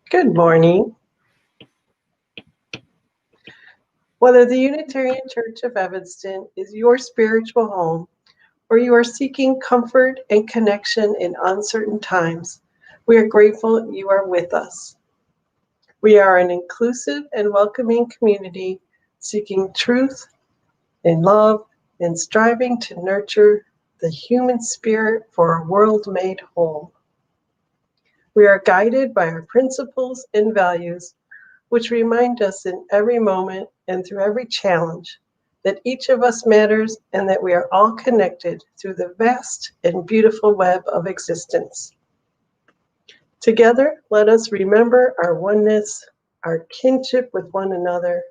Good morning. Whether the Unitarian Church of Evanston is your spiritual home or you are seeking comfort and connection in uncertain times, we are grateful you are with us. We are an inclusive and welcoming community seeking truth and love and striving to nurture the human spirit for a world made whole. We are guided by our principles and values, which remind us in every moment and through every challenge that each of us matters and that we are all connected through the vast and beautiful web of existence. Together, let us remember our oneness, our kinship with one another,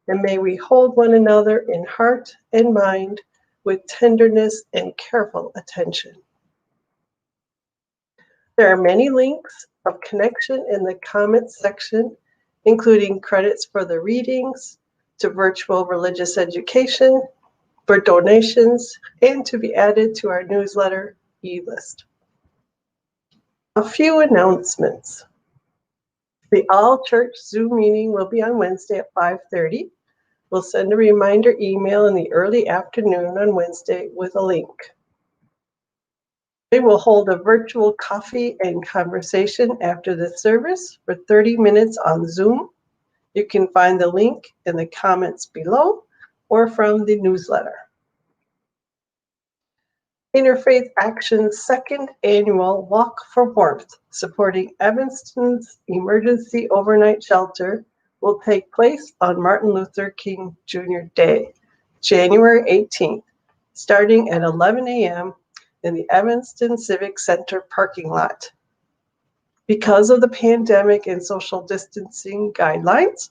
and may we hold one another in heart and mind with tenderness and careful attention. There are many links of connection in the comments section, including credits for the readings, to virtual religious education, for donations, and to be added to our newsletter e-list. A few announcements. The all-church Zoom meeting will be on Wednesday at 5:30. We'll send a reminder email in the early afternoon on Wednesday with a link. We will hold a virtual coffee and conversation after the service for 30 minutes on Zoom. You can find the link in the comments below or from the newsletter. Interfaith Action's second annual Walk for Warmth, supporting Evanston's emergency overnight shelter, will take place on Martin Luther King Jr. Day, January 18th, starting at 11 a.m. in the Evanston Civic Center parking lot. Because of the pandemic and social distancing guidelines,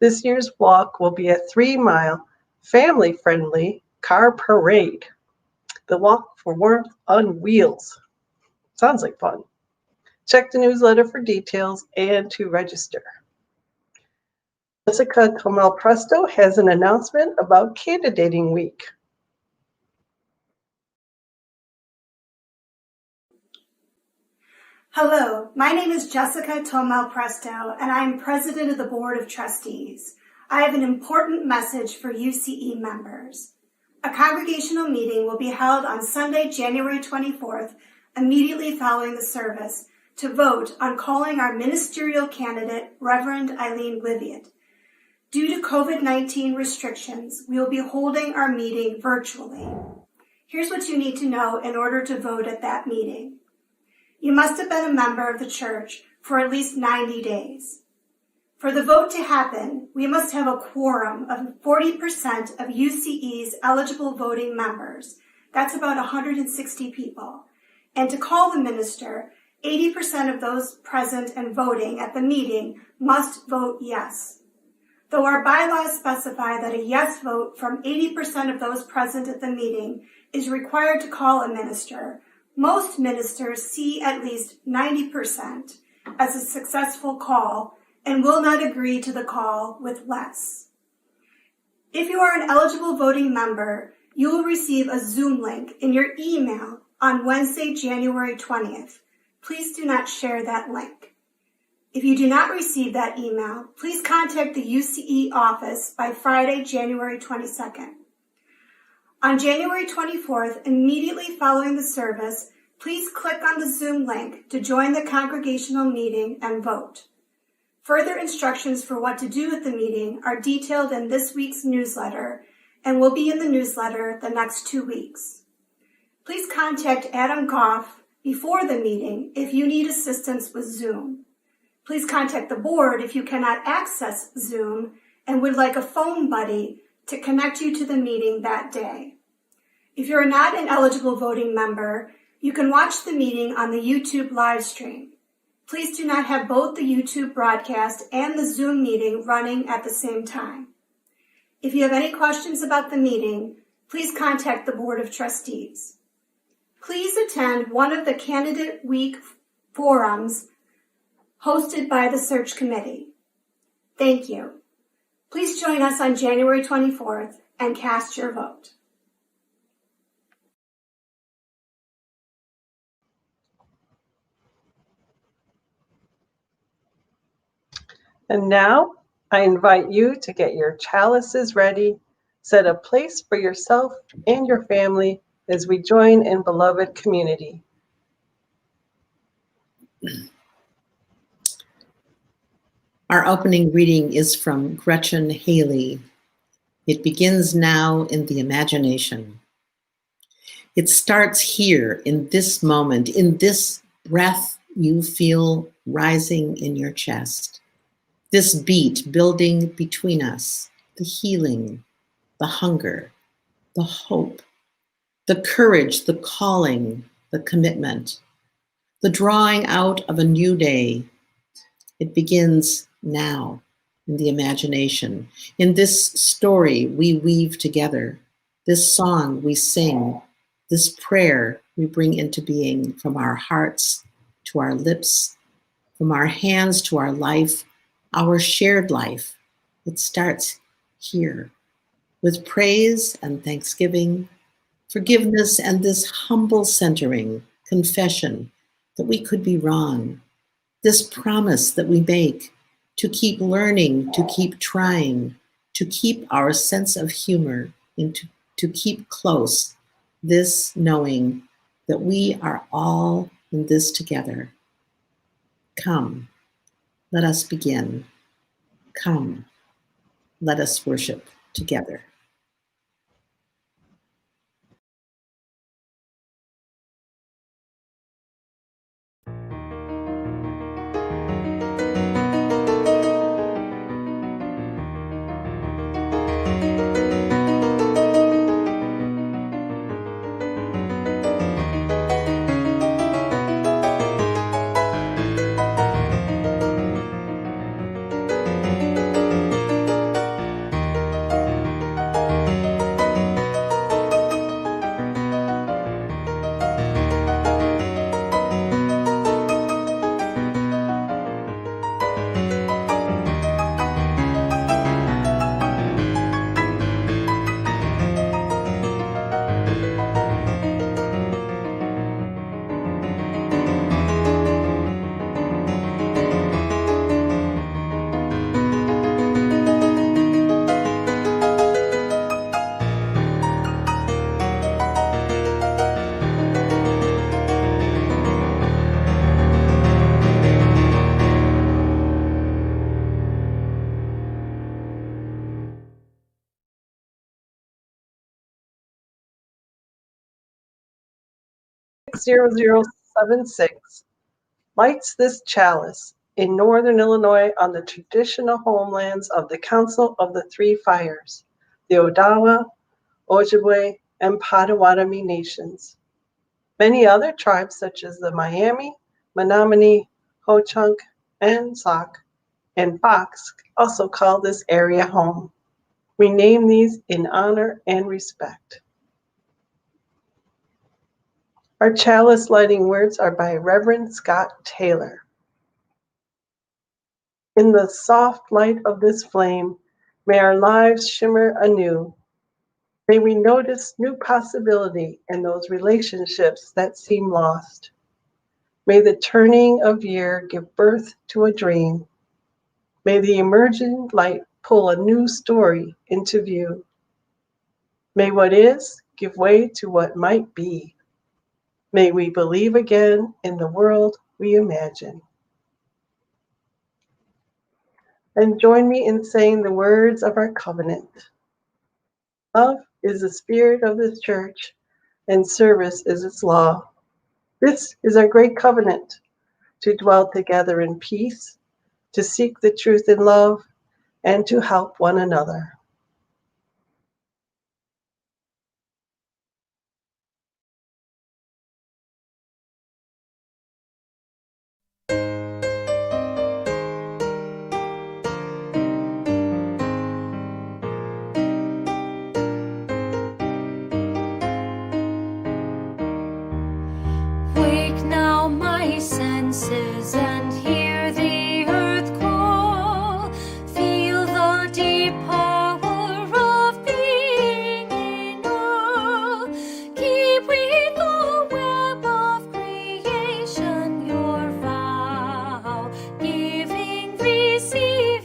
this year's walk will be a 3-mile, family-friendly car parade. The Walk for Warmth on wheels. Sounds like fun. Check the newsletter for details and to register. Jessica Tomel Presto has an announcement about Candidating Week. Hello, my name is Jessica Tomel Presto, and I am President of the Board of Trustees. I have an important message for UCE members. A congregational meeting will be held on Sunday, January 24th, immediately following the service, to vote on calling our ministerial candidate, Reverend Eileen Liviot. Due to COVID-19 restrictions, we will be holding our meeting virtually. Here's what you need to know in order to vote at that meeting. You must have been a member of the church for at least 90 days. For the vote to happen, we must have a quorum of 40% of UCE's eligible voting members. That's about 160 people. And to call the minister, 80% of those present and voting at the meeting must vote yes. Though our bylaws specify that a yes vote from 80% of those present at the meeting is required to call a minister, most ministers see at least 90% as a successful call and will not agree to the call with less. If you are an eligible voting member, you will receive a Zoom link in your email on Wednesday, January 20th. Please do not share that link. If you do not receive that email, please contact the UCE office by Friday, January 22nd. On January 24th, immediately following the service, please click on the Zoom link to join the congregational meeting and vote. Further instructions for what to do at the meeting are detailed in this week's newsletter and will be in the newsletter the next 2 weeks. Please contact Adam Goff before the meeting if you need assistance with Zoom. Please contact the board if you cannot access Zoom and would like a phone buddy to connect you to the meeting that day. If you're not an eligible voting member, you can watch the meeting on the YouTube live stream. Please do not have both the YouTube broadcast and the Zoom meeting running at the same time. If you have any questions about the meeting, please contact the Board of Trustees. Please attend one of the Candidate Week forums hosted by the Search Committee. Thank you. Please join us on January 24th and cast your vote. And now I invite you to get your chalices ready, set a place for yourself and your family as we join in beloved community. Our opening reading is from Gretchen Haley. It begins now in the imagination. It starts here, in this moment, in this breath you feel rising in your chest. This beat building between us, the healing, the hunger, the hope, the courage, the calling, the commitment, the drawing out of a new day. It begins now in the imagination. In this story we weave together, this song we sing, this prayer we bring into being from our hearts to our lips, from our hands to our life, our shared life. It starts here with praise and thanksgiving, forgiveness and this humble centering, confession that we could be wrong, this promise that we make to keep learning, to keep trying, to keep our sense of humor, and to keep close, this knowing that we are all in this together. Come, let us begin. Come, let us worship together. (0076) lights this chalice in northern Illinois on the traditional homelands of the Council of the Three Fires, the Odawa, Ojibwe, and Potawatomi nations. Many other tribes such as the Miami, Menominee, Ho-Chunk, and Sauk, and Fox also call this area home. We name these in honor and respect. Our chalice lighting words are by Reverend Scott Taylor. In the soft light of this flame, may our lives shimmer anew. May we notice new possibility in those relationships that seem lost. May the turning of year give birth to a dream. May the emerging light pull a new story into view. May what is give way to what might be. May we believe again in the world we imagine. And join me in saying the words of our covenant. Love is the spirit of this church, and service is its law. This is our great covenant, to dwell together in peace, to seek the truth in love, and to help one another. Wake now my senses and hear the earth call. Feel the deep power of being in awe. Keep with the web of creation your vow, giving, receiving.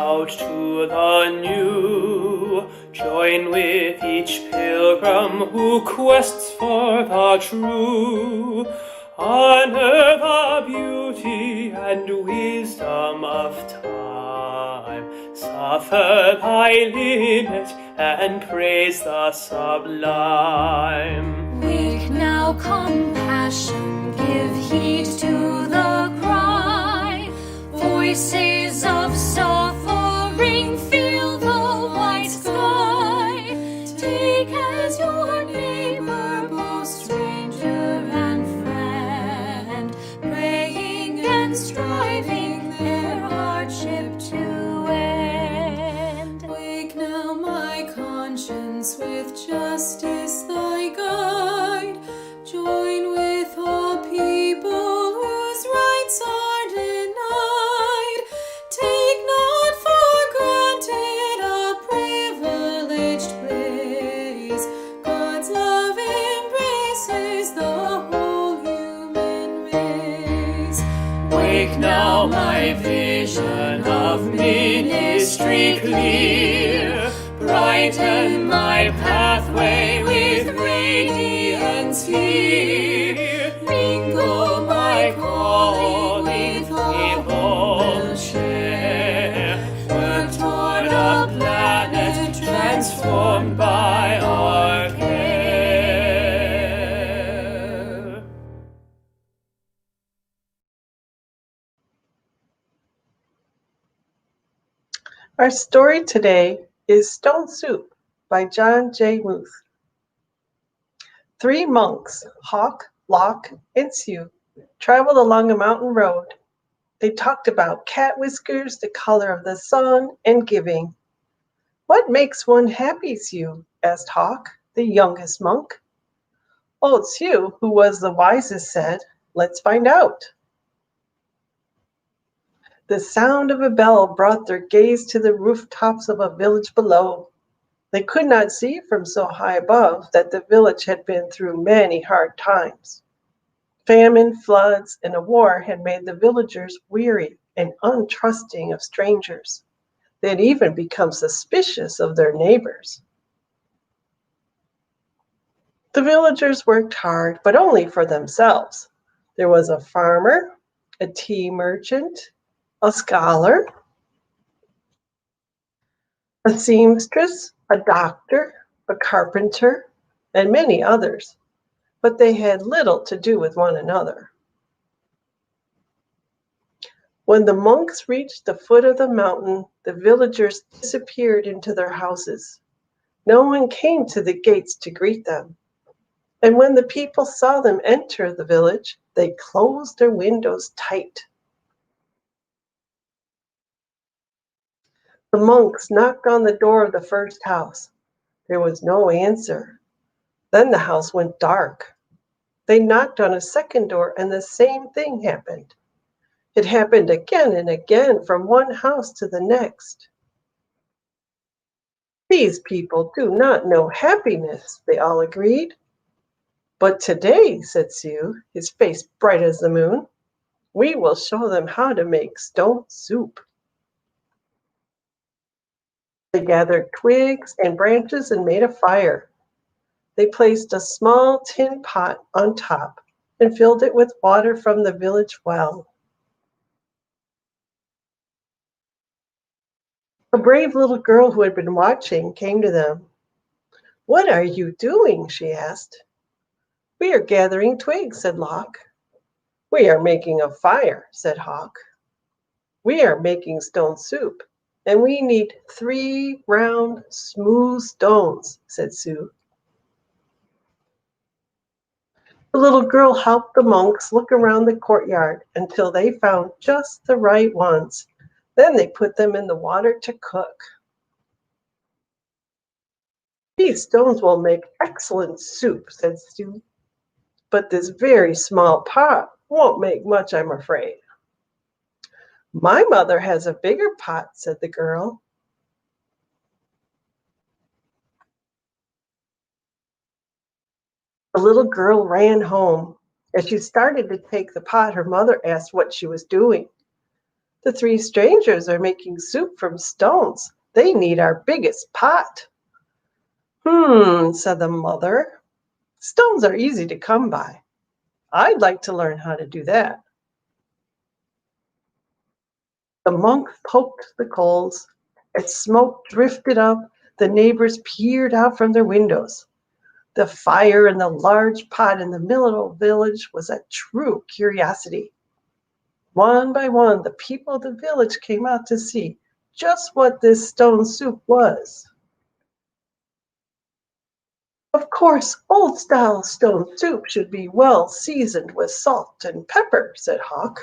out to the new. Join with each pilgrim who quests for the true. Honor the beauty and wisdom of time. Suffer thy limit and praise the sublime. Wake now, compassion, give heed to the cry. Voices of suffering fill the white sky. Take as your neighbor both stranger and friend, praying and striving their hardship to end. Wake now, my conscience, with justice thy guide. Join with all people whose rights are denied. Take not for granted a privileged place. God's love embraces the whole human race. Wake now, my vision of ministry clear. Brighten my pathway with radiance here. Mingle my call with Fable share. Work toward a planet transformed by our care. Our story today is Stone Soup by John J. Muth. 3 monks, Hawk, Locke, and Sue, traveled along a mountain road. They talked about cat whiskers, the color of the sun, and giving. What makes one happy, Sue? Asked Hawk, the youngest monk. Old Sue, who was the wisest, said, Let's find out. The sound of a bell brought their gaze to the rooftops of a village below. They could not see from so high above that the village had been through many hard times. Famine, floods, and a war had made the villagers weary and untrusting of strangers. They had even become suspicious of their neighbors. The villagers worked hard, but only for themselves. There was a farmer, a tea merchant, a scholar, a seamstress, a doctor, a carpenter, and many others, but they had little to do with one another. When the monks reached the foot of the mountain, the villagers disappeared into their houses. No one came to the gates to greet them. And when the people saw them enter the village, they closed their windows tight. The monks knocked on the door of the first house. There was no answer. Then the house went dark. They knocked on a second door and the same thing happened. It happened again and again from one house to the next. These people do not know happiness, they all agreed. But today, said Sue, his face bright as the moon, we will show them how to make stone soup. They gathered twigs and branches and made a fire. They placed a small tin pot on top and filled it with water from the village well. A brave little girl who had been watching came to them. What are you doing? She asked. We are gathering twigs, said Locke. We are making a fire, said Hawk. We are making stone soup, and we need 3 round, smooth stones, said Sue. The little girl helped the monks look around the courtyard until they found just the right ones. Then they put them in the water to cook. These stones will make excellent soup, said Sue. But this very small pot won't make much, I'm afraid. My mother has a bigger pot, said the girl. The little girl ran home. As she started to take the pot, her mother asked what she was doing. The 3 strangers are making soup from stones. They need our biggest pot. Said the mother. Stones are easy to come by. I'd like to learn how to do that. The monks poked the coals. As smoke drifted up, the neighbors peered out from their windows. The fire in the large pot in the middle of the village was a true curiosity. One by one, the people of the village came out to see just what this stone soup was. Of course, old-style stone soup should be well seasoned with salt and pepper, said Hawk.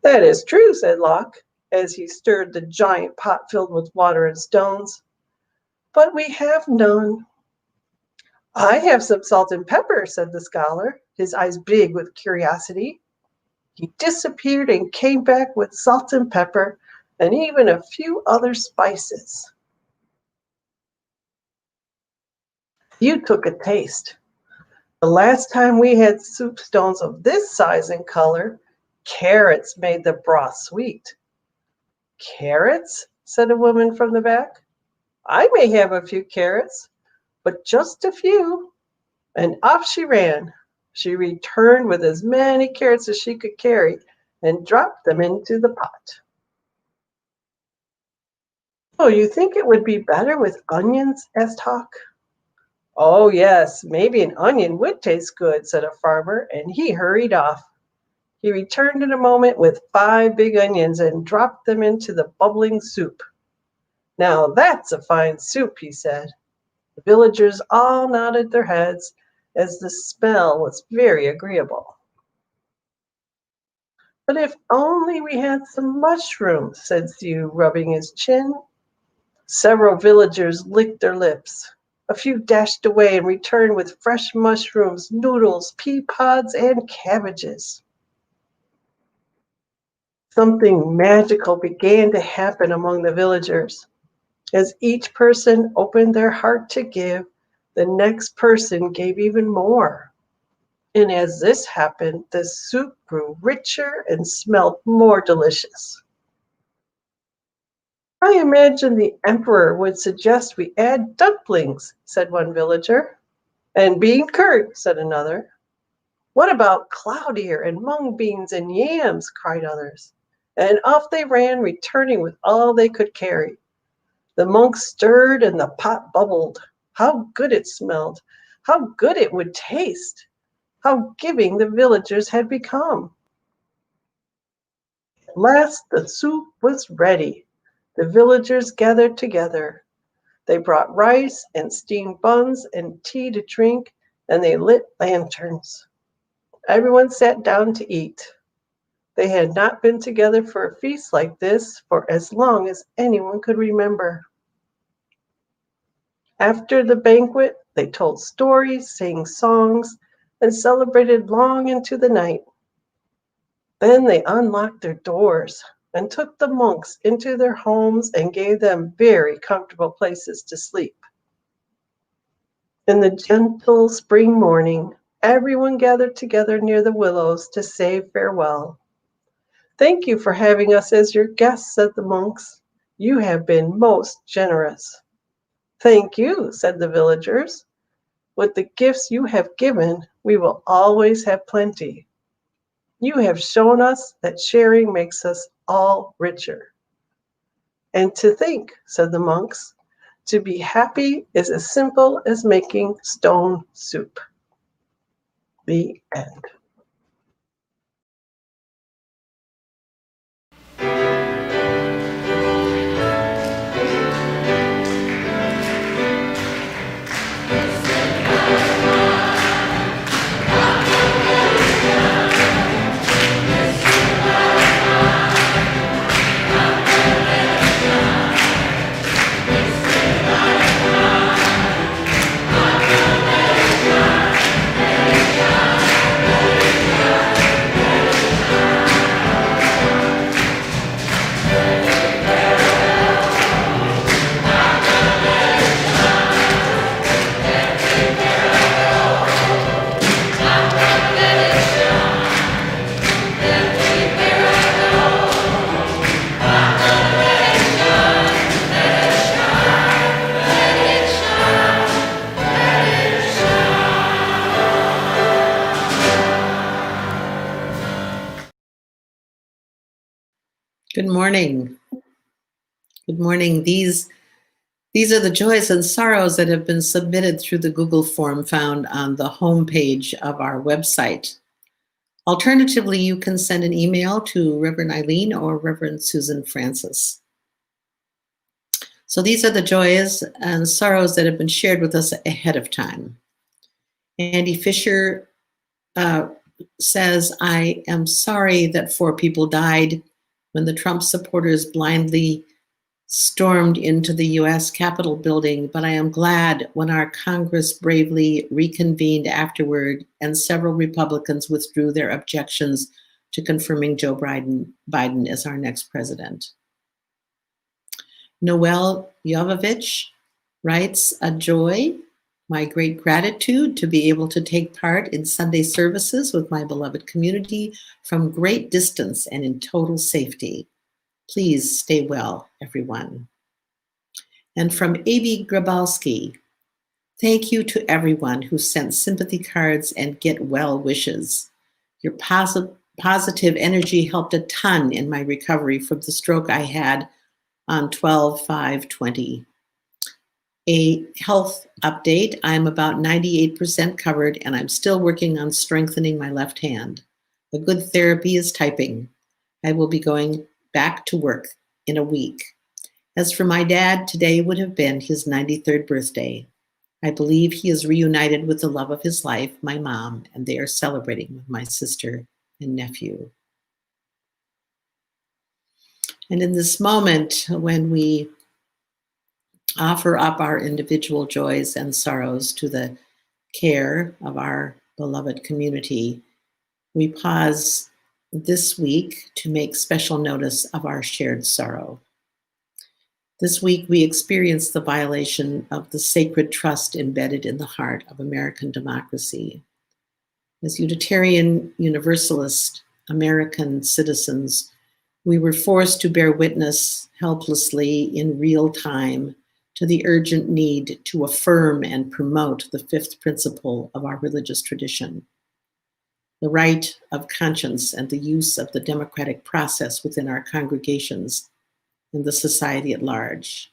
That is true, said Locke, as he stirred the giant pot filled with water and stones. But we have none. I have some salt and pepper, said the scholar, his eyes big with curiosity. He disappeared and came back with salt and pepper and even a few other spices. You took a taste. The last time we had soup stones of this size and color, carrots made the broth sweet. Carrots? Said a woman from the back. I may have a few carrots, but just a few. And off she ran. She returned with as many carrots as she could carry and dropped them into the pot. Oh, you think it would be better with onions? Asked Hawk. Oh, yes, maybe an onion would taste good, said a farmer, and he hurried off. He returned in a moment with 5 big onions and dropped them into the bubbling soup. Now that's a fine soup, he said. The villagers all nodded their heads as the smell was very agreeable. But if only we had some mushrooms, said Sue, rubbing his chin. Several villagers licked their lips. A few dashed away and returned with fresh mushrooms, noodles, pea pods, and cabbages. Something magical began to happen among the villagers. As each person opened their heart to give, the next person gave even more. And as this happened, the soup grew richer and smelled more delicious. I imagine the emperor would suggest we add dumplings, said one villager. And bean curd, said another. What about cloud ear and mung beans and yams, cried others. And off they ran, returning with all they could carry. The monks stirred and the pot bubbled. How good it smelled! How good it would taste! How giving the villagers had become! At last the soup was ready. The villagers gathered together. They brought rice and steamed buns and tea to drink, and they lit lanterns. Everyone sat down to eat. They had not been together for a feast like this for as long as anyone could remember. After the banquet, they told stories, sang songs, and celebrated long into the night. Then they unlocked their doors and took the monks into their homes and gave them very comfortable places to sleep. In the gentle spring morning, everyone gathered together near the willows to say farewell. Thank you for having us as your guests, said the monks. You have been most generous. Thank you, said the villagers. With the gifts you have given, we will always have plenty. You have shown us that sharing makes us all richer. And to think, said the monks, to be happy is as simple as making stone soup. The end. Good morning. Good morning. These are the joys and sorrows that have been submitted through the Google form found on the homepage of our website. Alternatively, you can send an email to Reverend Eileen or Reverend Susan Francis. So these are the joys and sorrows that have been shared with us ahead of time. Andy Fisher says, I am sorry that 4 people died when the Trump supporters blindly stormed into the US Capitol building, but I am glad when our Congress bravely reconvened afterward and several Republicans withdrew their objections to confirming Joe Biden as our next president. Noel Jovovich writes, a joy, my great gratitude to be able to take part in Sunday services with my beloved community from great distance and in total safety. Please stay well, everyone. And from A.B. Grabalski, thank you to everyone who sent sympathy cards and get well wishes. Your positive energy helped a ton in my recovery from the stroke I had on 12/5/20. A health update, I'm about 98% covered and I'm still working on strengthening my left hand. A good therapy is typing. I will be going back to work in a week. As for my dad, today would have been his 93rd birthday. I believe he is reunited with the love of his life, my mom, and they are celebrating with my sister and nephew. And in this moment, when we offer up our individual joys and sorrows to the care of our beloved community, we pause this week to make special notice of our shared sorrow. This week, we experienced the violation of the sacred trust embedded in the heart of American democracy. As Unitarian Universalist American citizens, we were forced to bear witness helplessly in real time to the urgent need to affirm and promote the 5th principle of our religious tradition, the right of conscience and the use of the democratic process within our congregations and the society at large.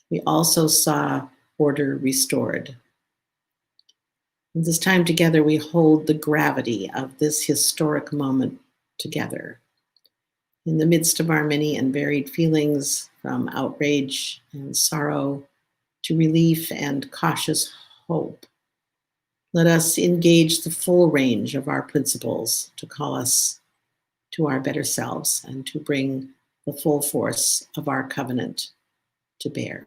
We also saw order restored. In this time together, we hold the gravity of this historic moment together. In the midst of our many and varied feelings, from outrage and sorrow to relief and cautious hope, let us engage the full range of our principles to call us to our better selves and to bring the full force of our covenant to bear.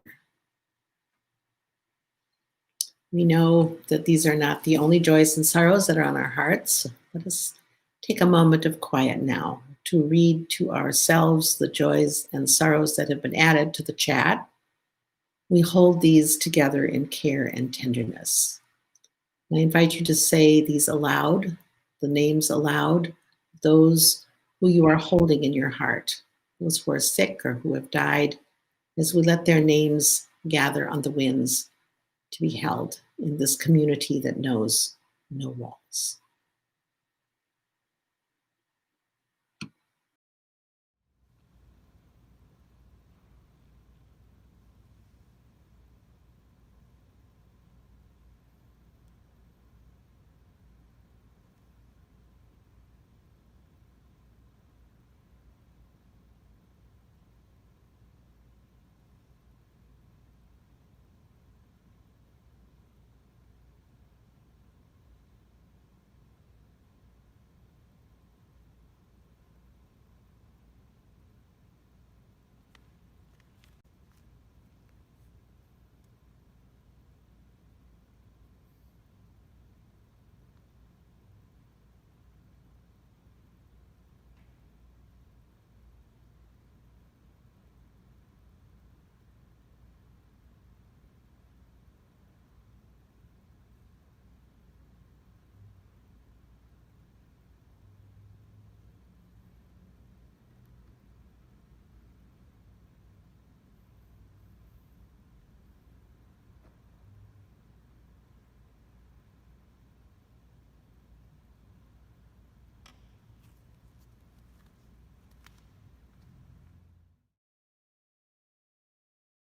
We know that these are not the only joys and sorrows that are on our hearts. Let us take a moment of quiet now to read to ourselves the joys and sorrows that have been added to the chat. We hold these together in care and tenderness. I invite you to say these aloud, the names aloud, those who you are holding in your heart, those who are sick or who have died, as we let their names gather on the winds to be held in this community that knows no walls.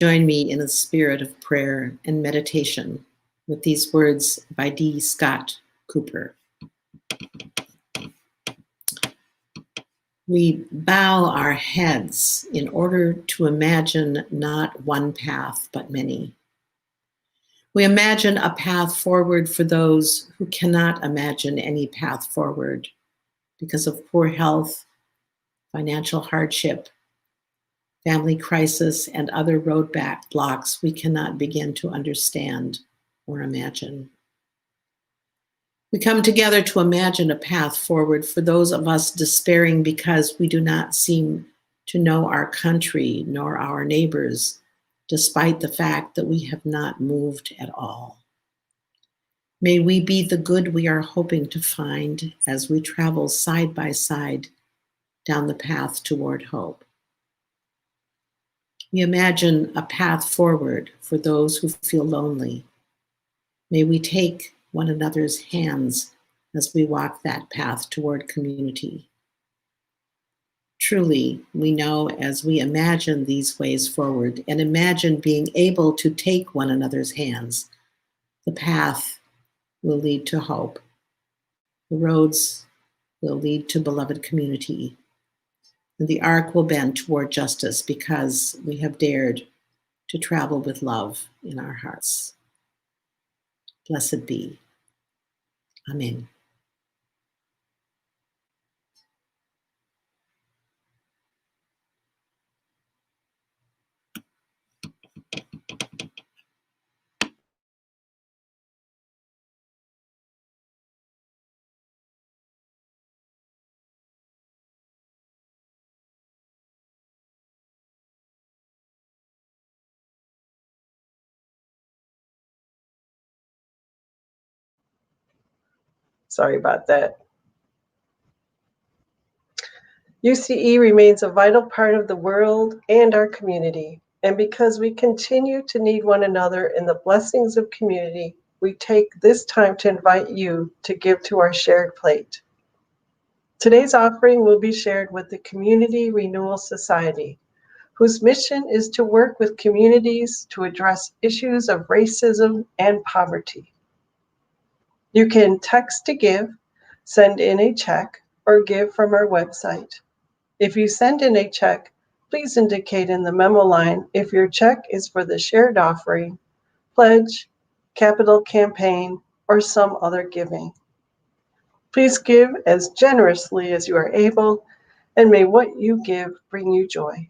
Join me in a spirit of prayer and meditation with these words by D. Scott Cooper. We bow our heads in order to imagine not one path, but many. We imagine a path forward for those who cannot imagine any path forward because of poor health, financial hardship, family crisis, and other roadblocks we cannot begin to understand or imagine. We come together to imagine a path forward for those of us despairing because we do not seem to know our country nor our neighbors, despite the fact that we have not moved at all. May we be the good we are hoping to find as we travel side by side down the path toward hope. We imagine a path forward for those who feel lonely. May we take one another's hands as we walk that path toward community. Truly, we know as we imagine these ways forward and imagine being able to take one another's hands, the path will lead to hope. The roads will lead to beloved community. And the arc will bend toward justice because we have dared to travel with love in our hearts. Blessed be. Amen. Sorry about that. UCE remains a vital part of the world and our community. And because we continue to need one another in the blessings of community, we take this time to invite you to give to our shared plate. Today's offering will be shared with the Community Renewal Society, whose mission is to work with communities to address issues of racism and poverty. You can text to give, send in a check, or give from our website. If you send in a check, please indicate in the memo line if your check is for the shared offering, pledge, capital campaign, or some other giving. Please give as generously as you are able, and may what you give bring you joy.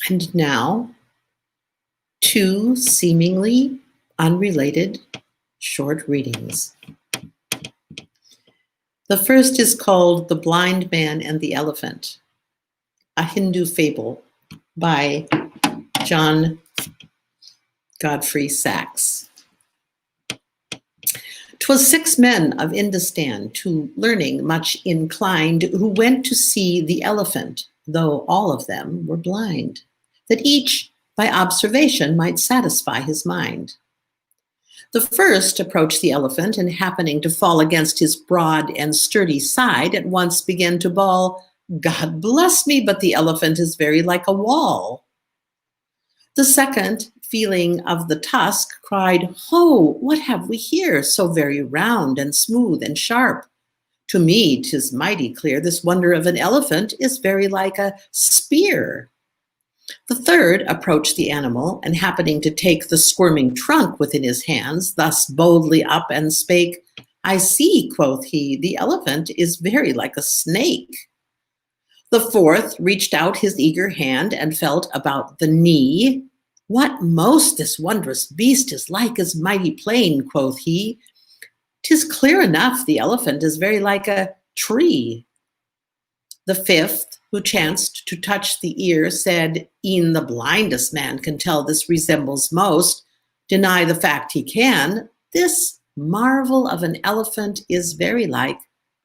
And now, two seemingly unrelated short readings. The first is called The Blind Man and the Elephant, a Hindu fable by John Godfrey Sachs. 'Twas 6 men of Indostan, to learning much inclined, who went to see the elephant, though all of them were blind, that each by observation might satisfy his mind. The first approached the elephant, and happening to fall against his broad and sturdy side, at once began to bawl, "God bless me, but the elephant is very like a wall." The second, feeling of the tusk, cried, "Ho, what have we here, so very round and smooth and sharp? To me 'tis mighty clear, this wonder of an elephant is very like a spear." The third approached the animal, and happening to take the squirming trunk within his hands, thus boldly up and spake, "I see," quoth he, "the elephant is very like a snake." The fourth reached out his eager hand, and felt about the knee. "What most this wondrous beast is like is mighty plain," quoth he. "'Tis clear enough the elephant is very like a tree." The fifth, who chanced to touch the ear, said, "E'en the blindest man can tell this resembles most. Deny the fact he can. This marvel of an elephant is very like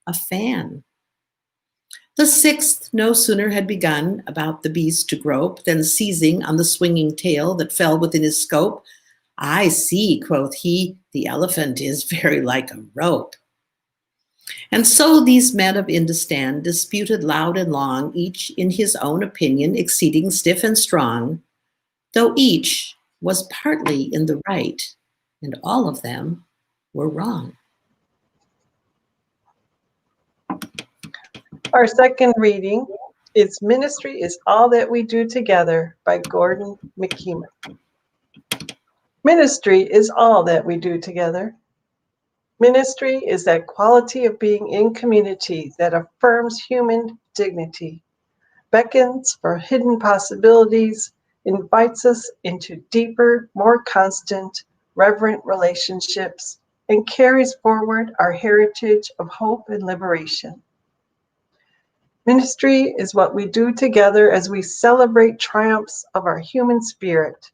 a fan." The sixth no sooner had begun about the beast to grope, than seizing on the swinging tail that fell within his scope, "I see," quoth he, "the elephant is very like a rope." And so these men of Indostan disputed loud and long, each in his own opinion exceeding stiff and strong, though each was partly in the right, and all of them were wrong. Our second reading is Ministry is All That We Do Together by Gordon McKeeman. Ministry is all that we do together. Ministry is that quality of being in community that affirms human dignity, beckons for hidden possibilities, invites us into deeper, more constant, reverent relationships, and carries forward our heritage of hope and liberation. Ministry is what we do together as we celebrate triumphs of our human spirit,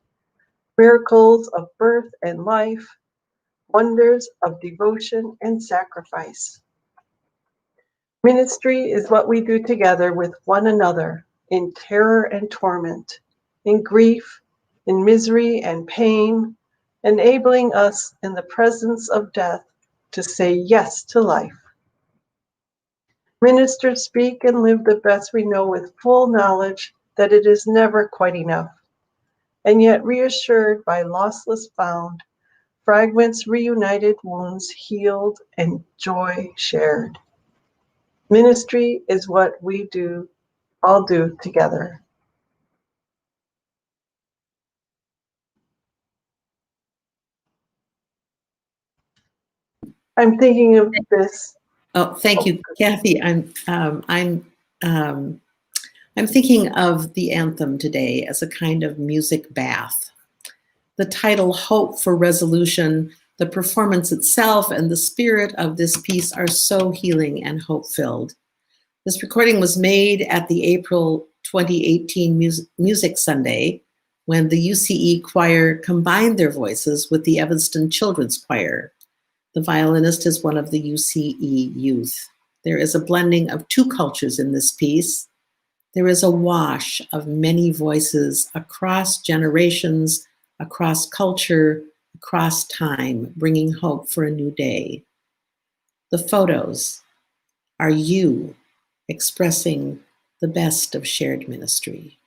miracles of birth and life, wonders of devotion and sacrifice. Ministry is what we do together with one another in terror and torment, in grief, in misery and pain, enabling us in the presence of death to say yes to life. Ministers speak and live the best we know with full knowledge that it is never quite enough, and yet reassured by lossless found, fragments reunited, wounds healed, and joy shared. Ministry is what we all do together. I'm thinking of this. Oh, thank you, Kathy. I'm thinking of the anthem today as a kind of music bath. The title, Hope for Resolution, the performance itself, and the spirit of this piece are so healing and hope-filled. This recording was made at the April 2018 Music Sunday, when the UCE choir combined their voices with the Evanston Children's Choir. The violinist is one of the UCE youth. There is a blending of two cultures in this piece. There is a wash of many voices across generations, across culture, across time, bringing hope for a new day. The photos are you expressing the best of shared ministry.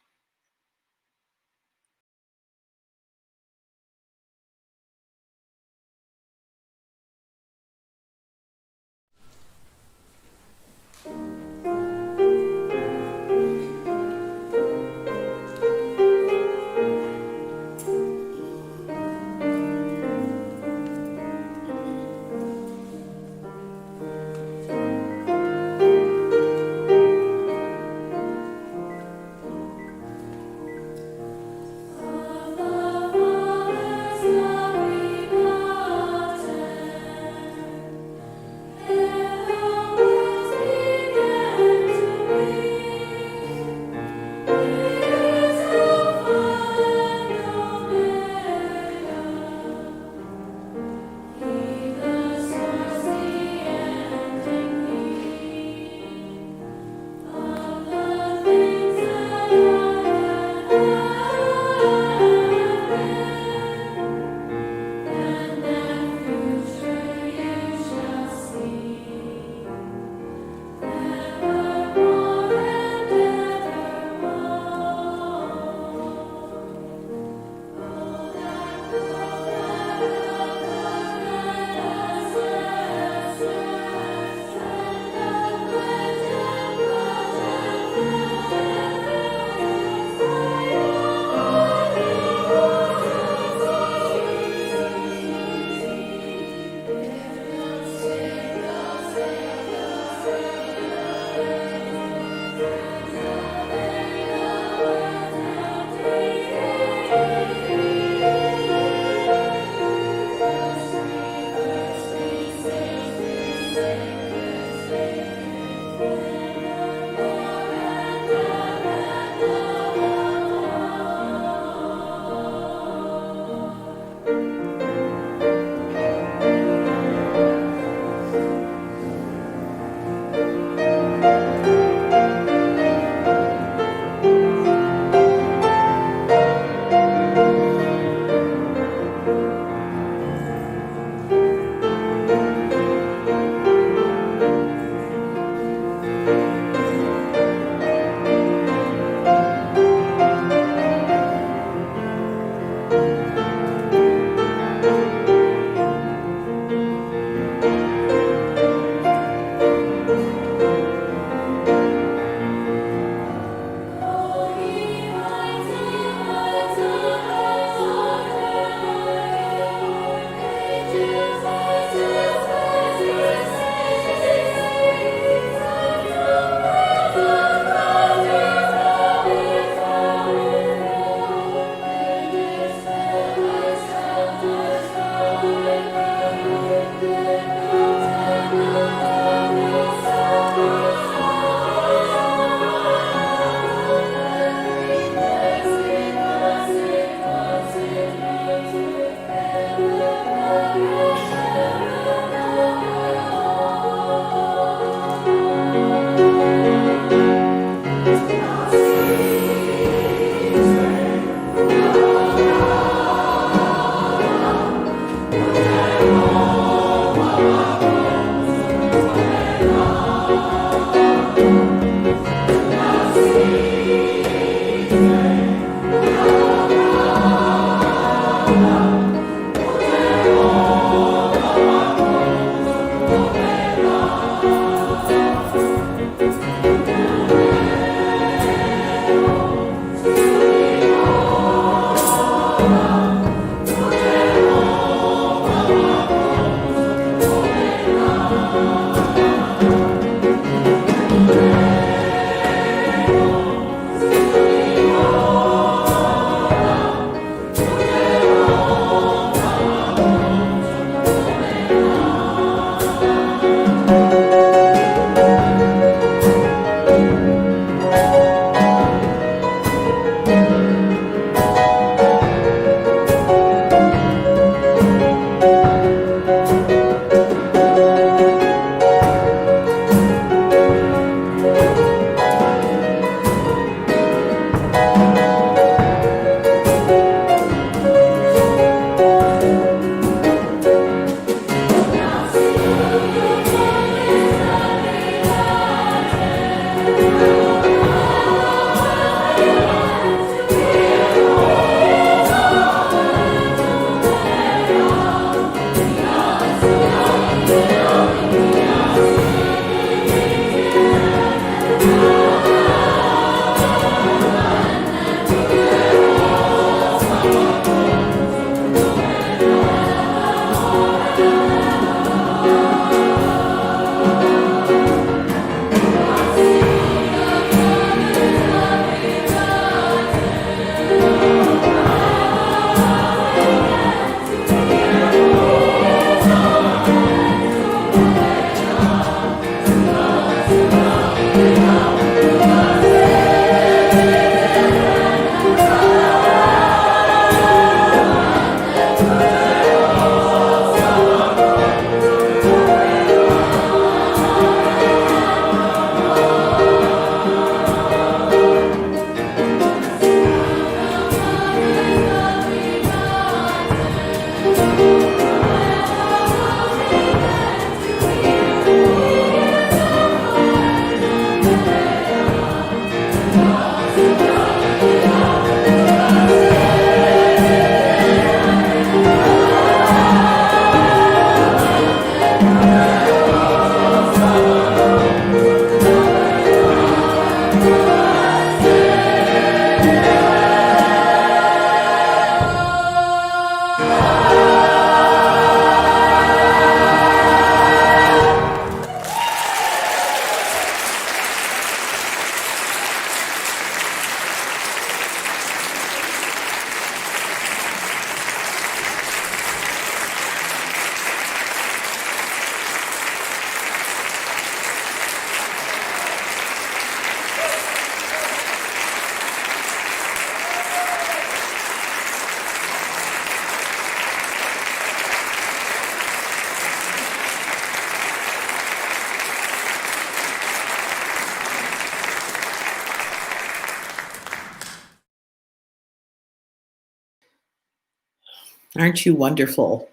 Aren't you wonderful?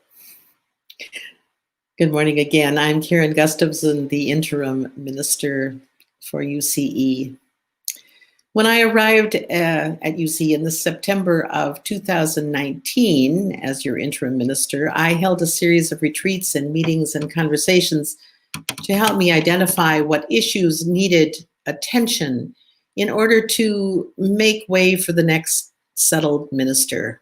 Good morning again. I'm Karen Gustafson, the interim minister for UCE. When I arrived at UCE in the September of 2019 as your interim minister, I held a series of retreats and meetings and conversations to help me identify what issues needed attention in order to make way for the next settled minister.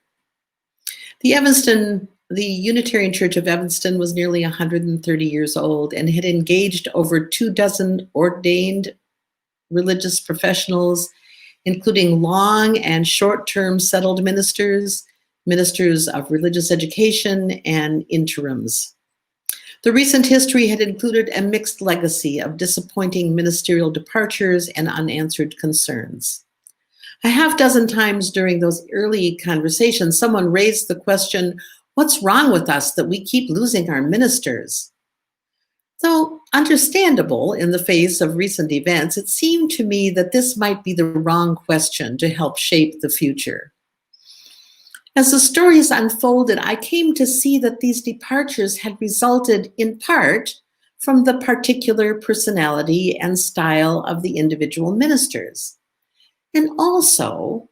The Unitarian Church of Evanston was nearly 130 years old and had engaged over 24 ordained religious professionals, including long and short-term settled ministers, ministers of religious education, and interims. The recent history had included a mixed legacy of disappointing ministerial departures and unanswered concerns. A half dozen times during those early conversations, someone raised the question, what's wrong with us that we keep losing our ministers? Though understandable in the face of recent events, it seemed to me that this might be the wrong question to help shape the future. As the stories unfolded, I came to see that these departures had resulted in part from the particular personality and style of the individual ministers. And also,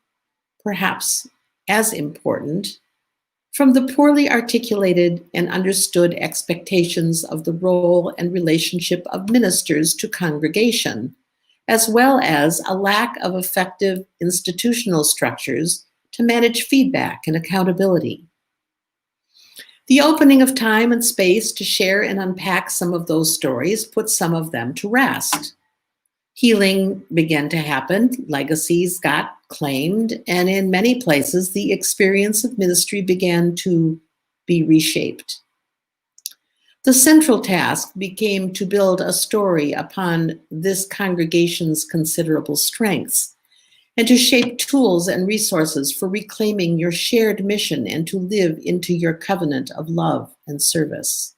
perhaps as important, from the poorly articulated and understood expectations of the role and relationship of ministers to congregation, as well as a lack of effective institutional structures to manage feedback and accountability. The opening of time and space to share and unpack some of those stories put some of them to rest. Healing began to happen, legacies got claimed, and in many places, the experience of ministry began to be reshaped. The central task became to build a story upon this congregation's considerable strengths and to shape tools and resources for reclaiming your shared mission and to live into your covenant of love and service.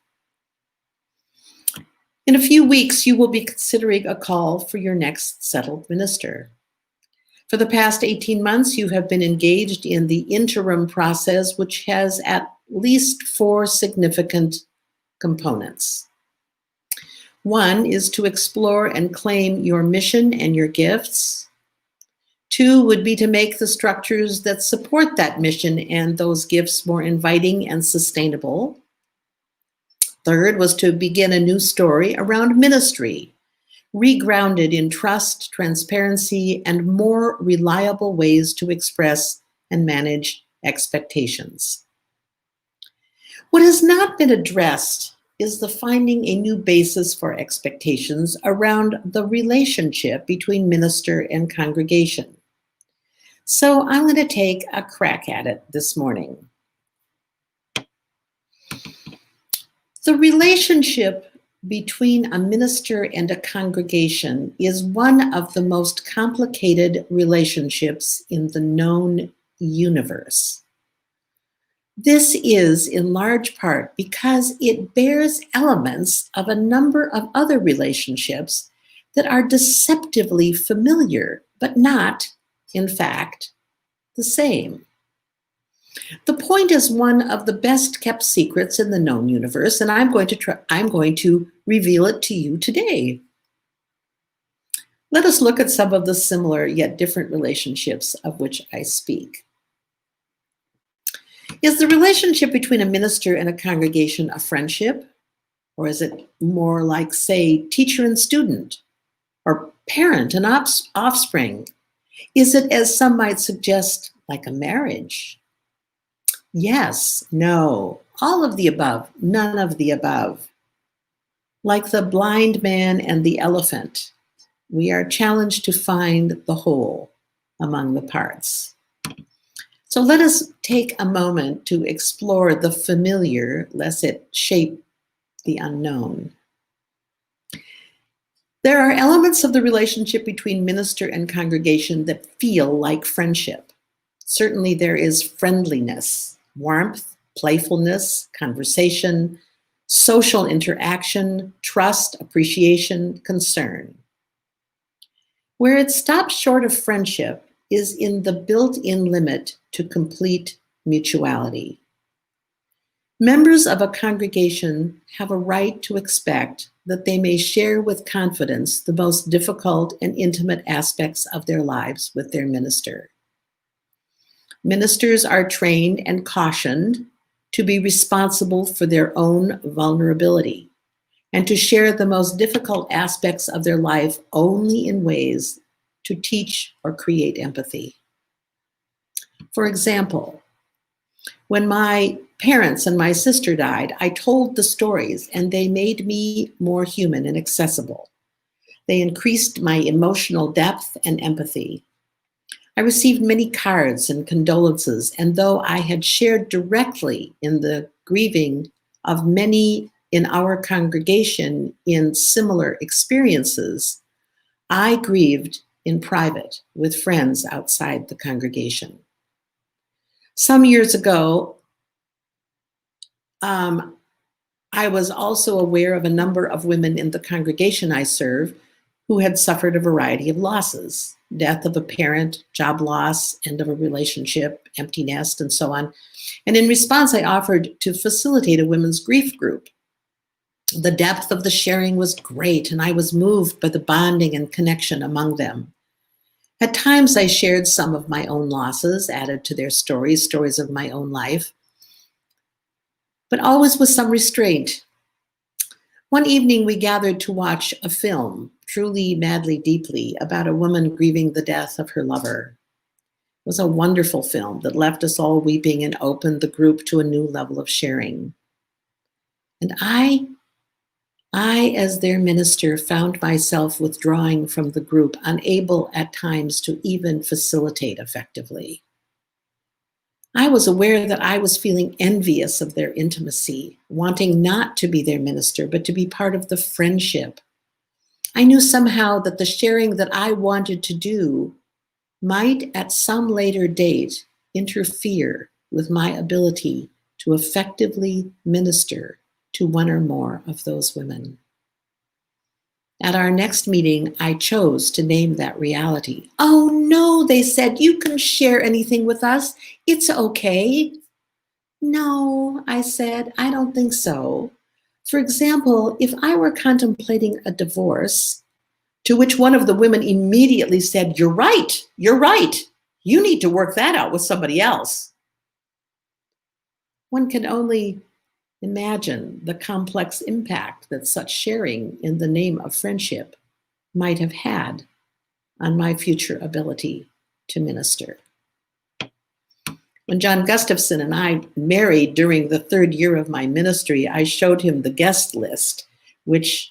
In a few weeks, you will be considering a call for your next settled minister. For the past 18 months, you have been engaged in the interim process, which has at least 4 significant components. One is to explore and claim your mission and your gifts. 2 would be to make the structures that support that mission and those gifts more inviting and sustainable. 3rd was to begin a new story around ministry, regrounded in trust, transparency, and more reliable ways to express and manage expectations. What has not been addressed is the finding a new basis for expectations around the relationship between minister and congregation. So I'm going to take a crack at it this morning. The relationship between a minister and a congregation is one of the most complicated relationships in the known universe. This is in large part because it bears elements of a number of other relationships that are deceptively familiar, but not, in fact, the same. The point is one of the best kept secrets in the known universe, and I'm going to reveal it to you today. Let us look at some of the similar yet different relationships of which I speak. Is the relationship between a minister and a congregation a friendship? Or is it more like, say, teacher and student, or parent and offspring? Is it, as some might suggest, like a marriage? Yes, no, all of the above, none of the above. Like the blind man and the elephant, we are challenged to find the whole among the parts. So let us take a moment to explore the familiar, lest it shape the unknown. There are elements of the relationship between minister and congregation that feel like friendship. Certainly there is friendliness, warmth, playfulness, conversation, social interaction, trust, appreciation, concern. Where it stops short of friendship is in the built-in limit to complete mutuality. Members of a congregation have a right to expect that they may share with confidence the most difficult and intimate aspects of their lives with their minister. Ministers are trained and cautioned to be responsible for their own vulnerability and to share the most difficult aspects of their life only in ways to teach or create empathy. For example, when my parents and my sister died, I told the stories and they made me more human and accessible. They increased my emotional depth and empathy. I received many cards and condolences, and though I had shared directly in the grieving of many in our congregation in similar experiences, I grieved in private with friends outside the congregation. Some years ago, I was also aware of a number of women in the congregation I serve who had suffered a variety of losses, death of a parent, job loss, end of a relationship, empty nest, and so on. And in response, I offered to facilitate a women's grief group. The depth of the sharing was great, and I was moved by the bonding and connection among them. At times, I shared some of my own losses, added to their stories of my own life, but always with some restraint. One evening, we gathered to watch a film, Truly, Madly, Deeply, about a woman grieving the death of her lover. It was a wonderful film that left us all weeping and opened the group to a new level of sharing. And I, as their minister, found myself withdrawing from the group, unable at times to even facilitate effectively. I was aware that I was feeling envious of their intimacy, wanting not to be their minister, but to be part of the friendship. I knew somehow that the sharing that I wanted to do might at some later date interfere with my ability to effectively minister to one or more of those women. At our next meeting, I chose to name that reality. Oh no, they said, you can share anything with us. It's okay. No, I said, I don't think so. For example, if I were contemplating a divorce, to which one of the women immediately said, you're right. You need to work that out with somebody else. One can only imagine the complex impact that such sharing in the name of friendship might have had on my future ability to minister. When John Gustafson and I married during the 3rd year of my ministry, I showed him the guest list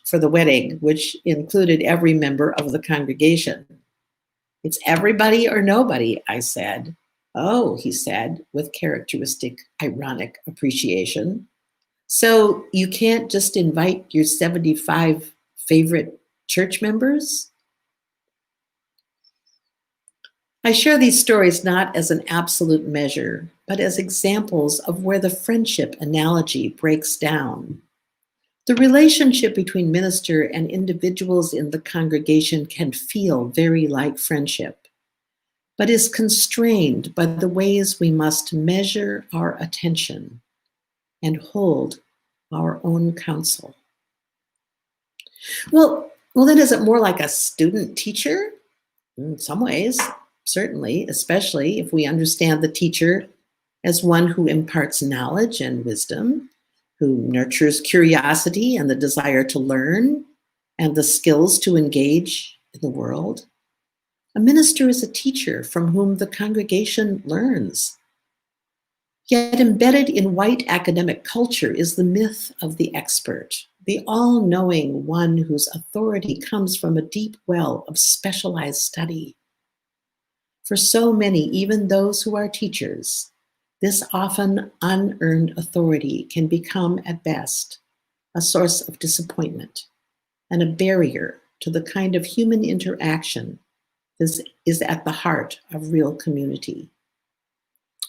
for the wedding, which included every member of the congregation. It's everybody or nobody, I said. Oh, he said, with characteristic ironic appreciation. So you can't just invite your 75 favorite church members? I share these stories not as an absolute measure, but as examples of where the friendship analogy breaks down. The relationship between minister and individuals in the congregation can feel very like friendship, but is constrained by the ways we must measure our attention and hold our own counsel. Well, then is it more like a student-teacher? In some ways, certainly, especially if we understand the teacher as one who imparts knowledge and wisdom, who nurtures curiosity and the desire to learn and the skills to engage in the world. A minister is a teacher from whom the congregation learns. Yet embedded in white academic culture is the myth of the expert, the all-knowing one whose authority comes from a deep well of specialized study. For so many, even those who are teachers, this often unearned authority can become, at best, a source of disappointment and a barrier to the kind of human interaction that is at the heart of real community.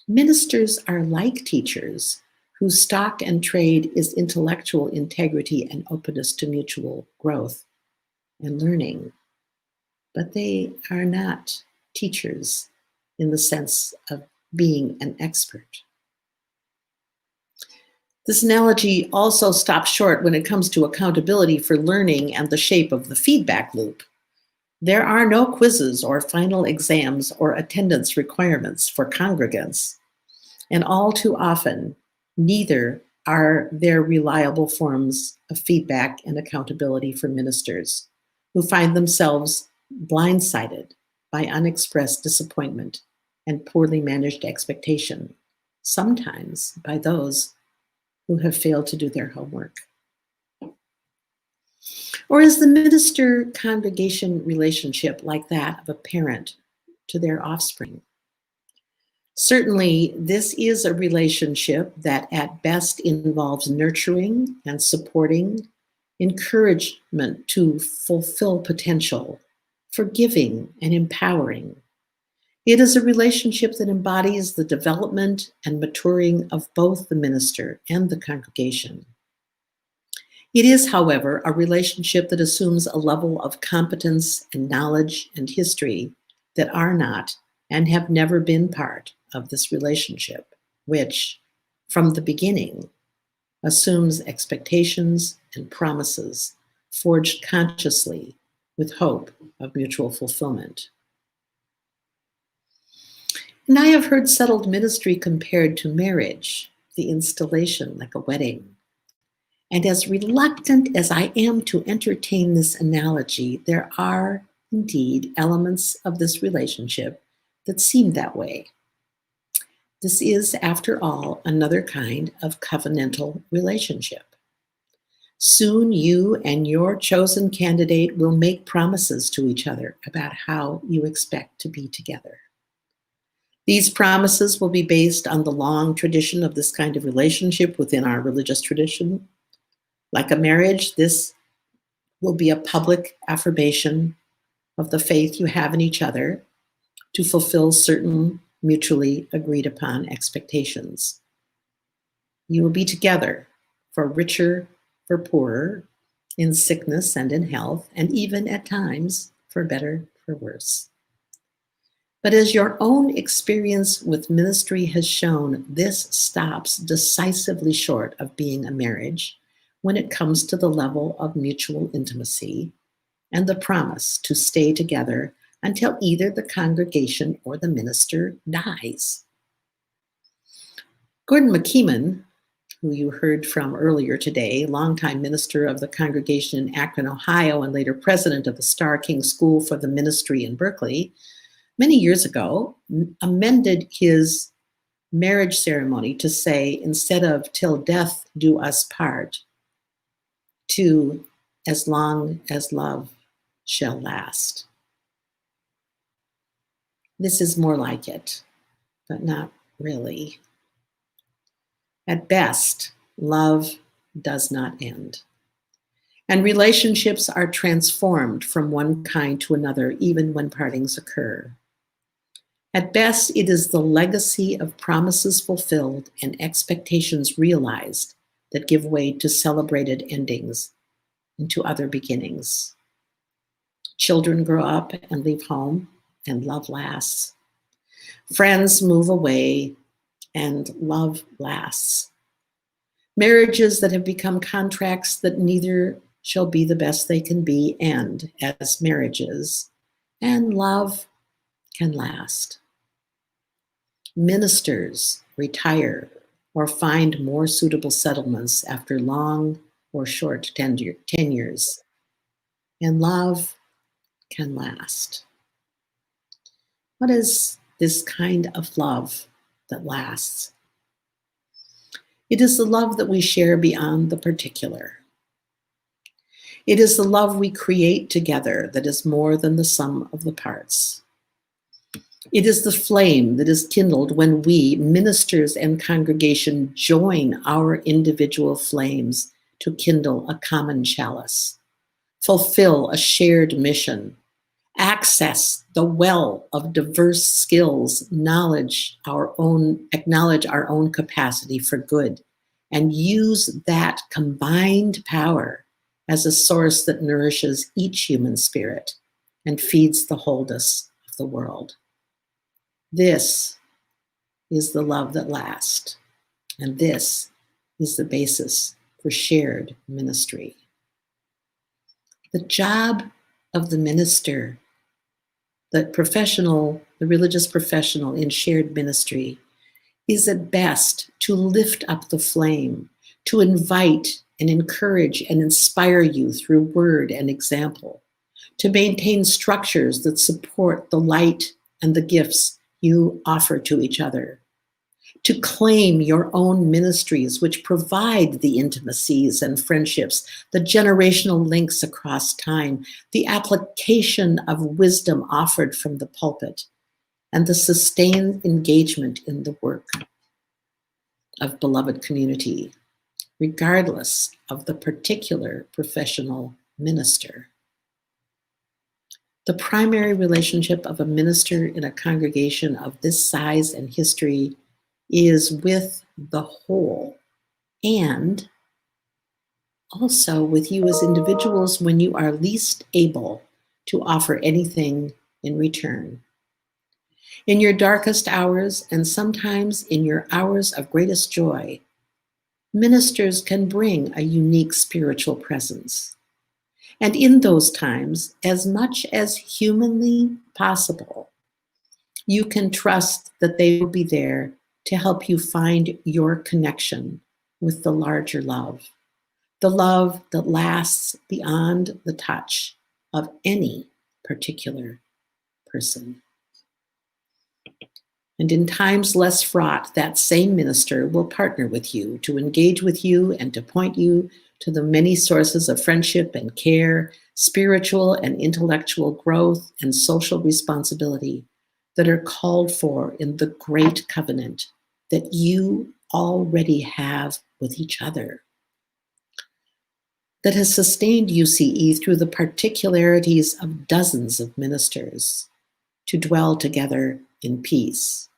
Ministers are like teachers whose stock and trade is intellectual integrity and openness to mutual growth and learning, but they are not teachers in the sense of being an expert. This analogy also stops short when it comes to accountability for learning and the shape of the feedback loop. There are no quizzes or final exams or attendance requirements for congregants, and all too often, neither are there reliable forms of feedback and accountability for ministers who find themselves blindsided by unexpressed disappointment and poorly managed expectation, sometimes by those who have failed to do their homework. Or is the minister-congregation relationship like that of a parent to their offspring? Certainly, this is a relationship that at best involves nurturing and supporting, encouragement to fulfill potential, forgiving and empowering. It is a relationship that embodies the development and maturing of both the minister and the congregation. It is, however, a relationship that assumes a level of competence and knowledge and history that are not and have never been part of this relationship, which, from the beginning, assumes expectations and promises forged consciously with hope of mutual fulfillment. And I have heard settled ministry compared to marriage, the installation like a wedding. And as reluctant as I am to entertain this analogy, there are indeed elements of this relationship that seem that way. This is, after all, another kind of covenantal relationship. Soon you and your chosen candidate will make promises to each other about how you expect to be together. These promises will be based on the long tradition of this kind of relationship within our religious tradition. Like a marriage, this will be a public affirmation of the faith you have in each other, to fulfill certain mutually agreed upon expectations. You will be together, for richer, for poorer, in sickness and in health, and even at times for better, for worse. But as your own experience with ministry has shown, this stops decisively short of being a marriage when it comes to the level of mutual intimacy and the promise to stay together until either the congregation or the minister dies. Gordon McKeeman, who you heard from earlier today, longtime minister of the congregation in Akron, Ohio, and later president of the Starr King School for the Ministry in Berkeley, many years ago amended his marriage ceremony to say, instead of "till death do us part," to "as long as love shall last." This is more like it, but not really. At best, love does not end. And relationships are transformed from one kind to another, even when partings occur. At best, it is the legacy of promises fulfilled and expectations realized that give way to celebrated endings and to other beginnings. Children grow up and leave home, and love lasts. Friends move away, and love lasts. Marriages that have become contracts that neither shall be the best they can be end as marriages, and love can last. Ministers retire or find more suitable settlements after long or short tenures, and love can last. What is this kind of love that lasts? It is the love that we share beyond the particular. It is the love we create together that is more than the sum of the parts. It is the flame that is kindled when we, ministers and congregation, join our individual flames to kindle a common chalice, fulfill a shared mission, access the well of diverse skills, acknowledge our own capacity for good, and use that combined power as a source that nourishes each human spirit and feeds the wholeness of the world. This is the love that lasts, and this is the basis for shared ministry. The job of the minister, the religious professional in shared ministry, is at best to lift up the flame, to invite and encourage and inspire you through word and example, to maintain structures that support the light and the gifts you offer to each other, to claim your own ministries, which provide the intimacies and friendships, the generational links across time, the application of wisdom offered from the pulpit, and the sustained engagement in the work of beloved community, regardless of the particular professional minister. The primary relationship of a minister in a congregation of this size and history is with the whole, and also with you as individuals when you are least able to offer anything in return. In your darkest hours, and sometimes in your hours of greatest joy, ministers can bring a unique spiritual presence. And in those times, as much as humanly possible, you can trust that they will be there to help you find your connection with the larger love, the love that lasts beyond the touch of any particular person. And in times less fraught, that same minister will partner with you to engage with you and to point you to the many sources of friendship and care, spiritual and intellectual growth, and social responsibility that are called for in the great covenant that you already have with each other, that has sustained UCE through the particularities of dozens of ministers, to dwell together in peace,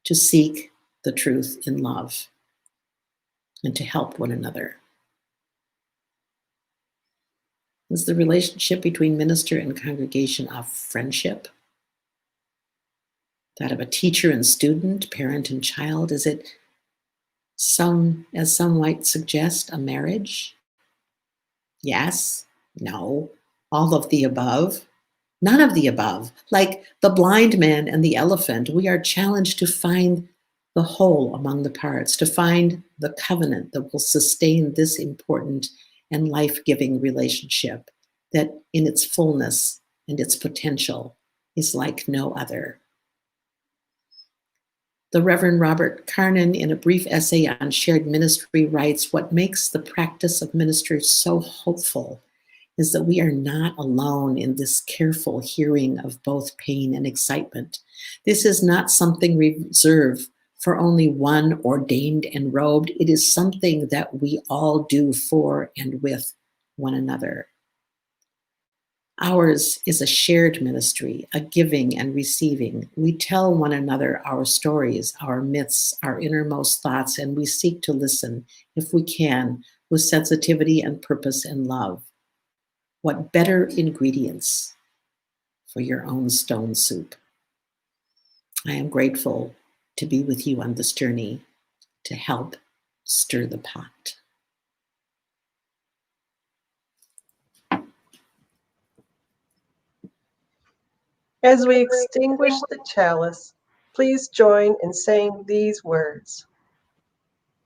to seek the truth in love, and to help one another. Is the relationship between minister and congregation of friendship? That of a teacher and student, parent and child? Is it as some might suggest, a marriage? Yes, no, all of the above. None of the above. Like the blind man and the elephant, we are challenged to find the whole among the parts, to find the covenant that will sustain this important and life-giving relationship that in its fullness and its potential is like no other. The Reverend Robert Carnan, in a brief essay on shared ministry, writes, "What makes the practice of ministry so hopeful is that we are not alone in this careful hearing of both pain and excitement. This is not something reserved for only one ordained and robed. It is something that we all do for and with one another. Ours is a shared ministry, a giving and receiving. We tell one another our stories, our myths, our innermost thoughts, and we seek to listen, if we can, with sensitivity and purpose and love. What better ingredients for your own stone soup?" I am grateful to be with you on this journey to help stir the pot. As we extinguish the chalice, please join in saying these words.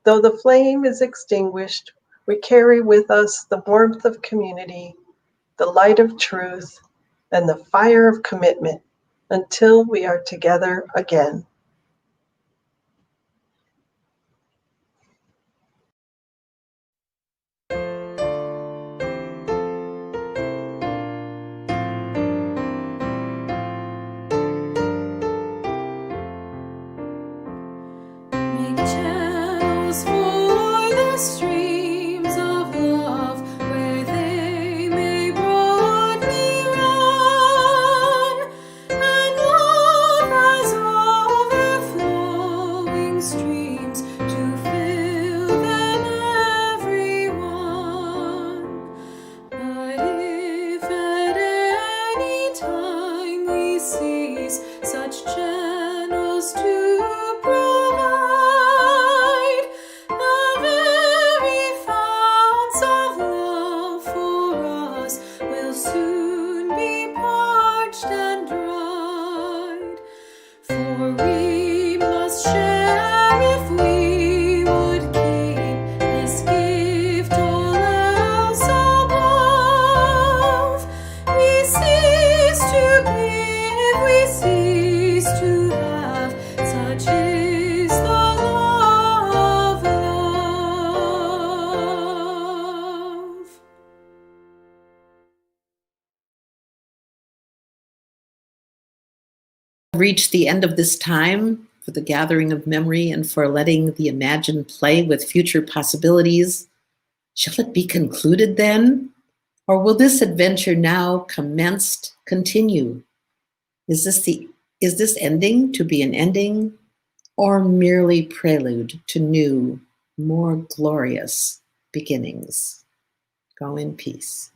Though the flame is extinguished, we carry with us the warmth of community, the light of truth, and the fire of commitment until we are together again. Make channels for the streams of love, where they may broadly run, and love as overflowing streams to fill them everyone. But if at any time we cease such channels to provide, the very founts of love for us will soon be parched and dried. For we must share if we would keep this gift all else above. We cease to give, we cease to have, such is the law of love. Reached the end of this time for the gathering of memory and for letting the imagined play with future possibilities. Shall it be concluded then? Or will this adventure now commenced continue? Is this ending to be an ending, or merely prelude to new, more glorious beginnings? Go in peace.